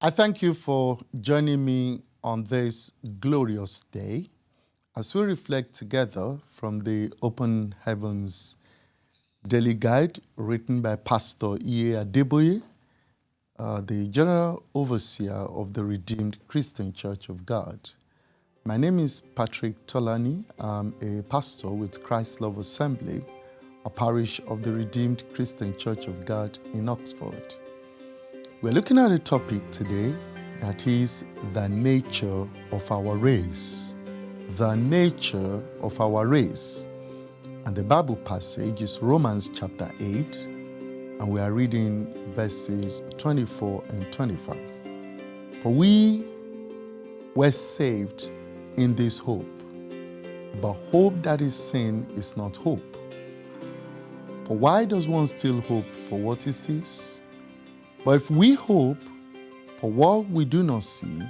I thank you for joining me on this glorious day as we reflect together from the Open Heavens Daily Guide written by Pastor Adeboye, the General Overseer of the Redeemed Christian Church of God. My name is Patrick Tolani. I'm a pastor with Christ Love Assembly, a parish of the Redeemed Christian Church of God in Oxford. We're looking at a topic today that is the nature of our race. The nature of our race. And the Bible passage is Romans chapter 8, and we are reading verses 24 and 25. For we were saved in this hope, but hope that is seen is not hope. For why does one still hope for what he sees? But if we hope for what we do not see,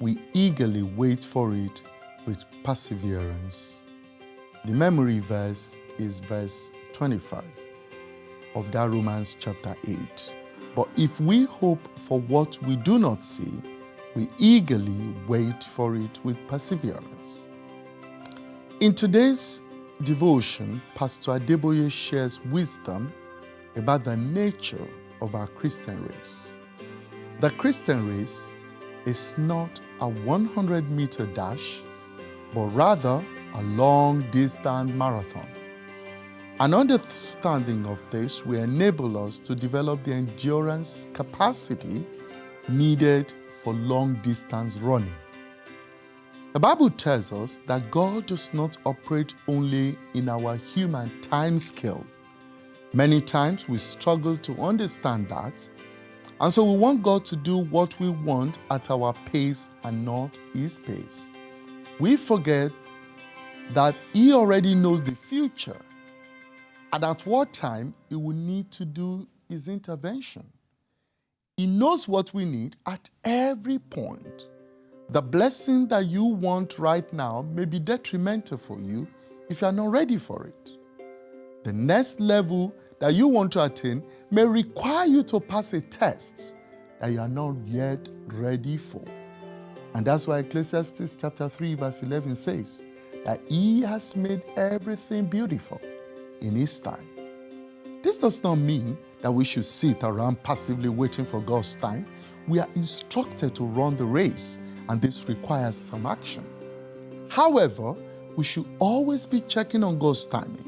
we eagerly wait for it with perseverance. The memory verse is verse 25 of that Romans chapter 8. But if we hope for what we do not see, we eagerly wait for it with perseverance. In today's devotion, Pastor Adeboye shares wisdom about the nature of our Christian race. The Christian race is not a 100-meter dash, but rather a long-distance marathon. An understanding of this will enable us to develop the endurance capacity needed for long-distance running. The Bible tells us that God does not operate only in our human time scale. Many times we struggle to understand that, and so we want God to do what we want at our pace and not His pace. We forget that He already knows the future and at what time He will need to do His intervention. He knows what we need at every point. The blessing that you want right now may be detrimental for you if you are not ready for it. The next level that you want to attain may require you to pass a test that you are not yet ready for. And that's why Ecclesiastes chapter 3 verse 11 says that He has made everything beautiful in His time. This does not mean that we should sit around passively waiting for God's time. We are instructed to run the race, and this requires some action. However, we should always be checking on God's timing.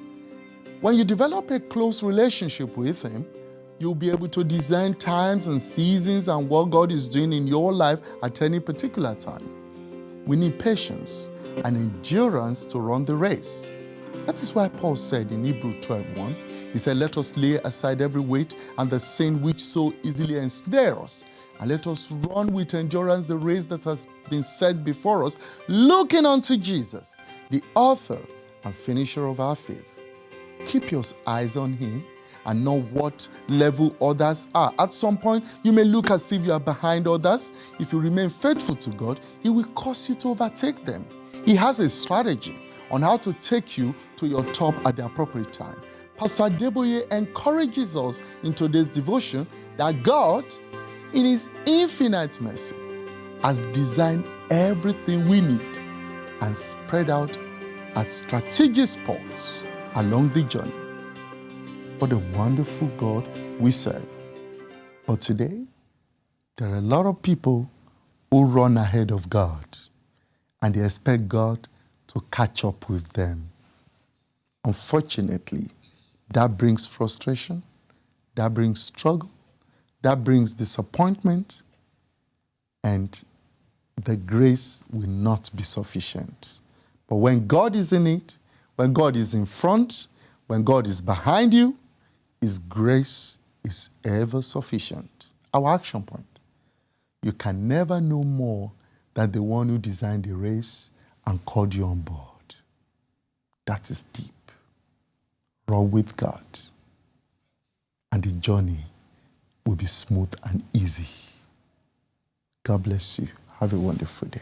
When you develop a close relationship with Him, you'll be able to discern times and seasons and what God is doing in your life at any particular time. We need patience and endurance to run the race. That is why Paul said in Hebrews 12:1, he said, "Let us lay aside every weight and the sin which so easily ensnares us, and let us run with endurance the race that has been set before us, looking unto Jesus, the author and finisher of our faith." Keep your eyes on Him and know what level others are. At some point, you may look as if you are behind others. If you remain faithful to God, He will cause you to overtake them. He has a strategy on how to take you to your top at the appropriate time. Pastor Adeboye encourages us in today's devotion that God, in His infinite mercy, has designed everything we need and spread out at strategic spots along the journey. What a wonderful God we serve. But today, there are a lot of people who run ahead of God, and they expect God to catch up with them. Unfortunately, that brings frustration, that brings struggle, that brings disappointment, and the grace will not be sufficient. But when God is in it, when God is in front, when God is behind you, His grace is ever sufficient. Our action point: you can never know more than the one who designed the race and called you on board. That is deep. Run with God, and the journey will be smooth and easy. God bless you. Have a wonderful day.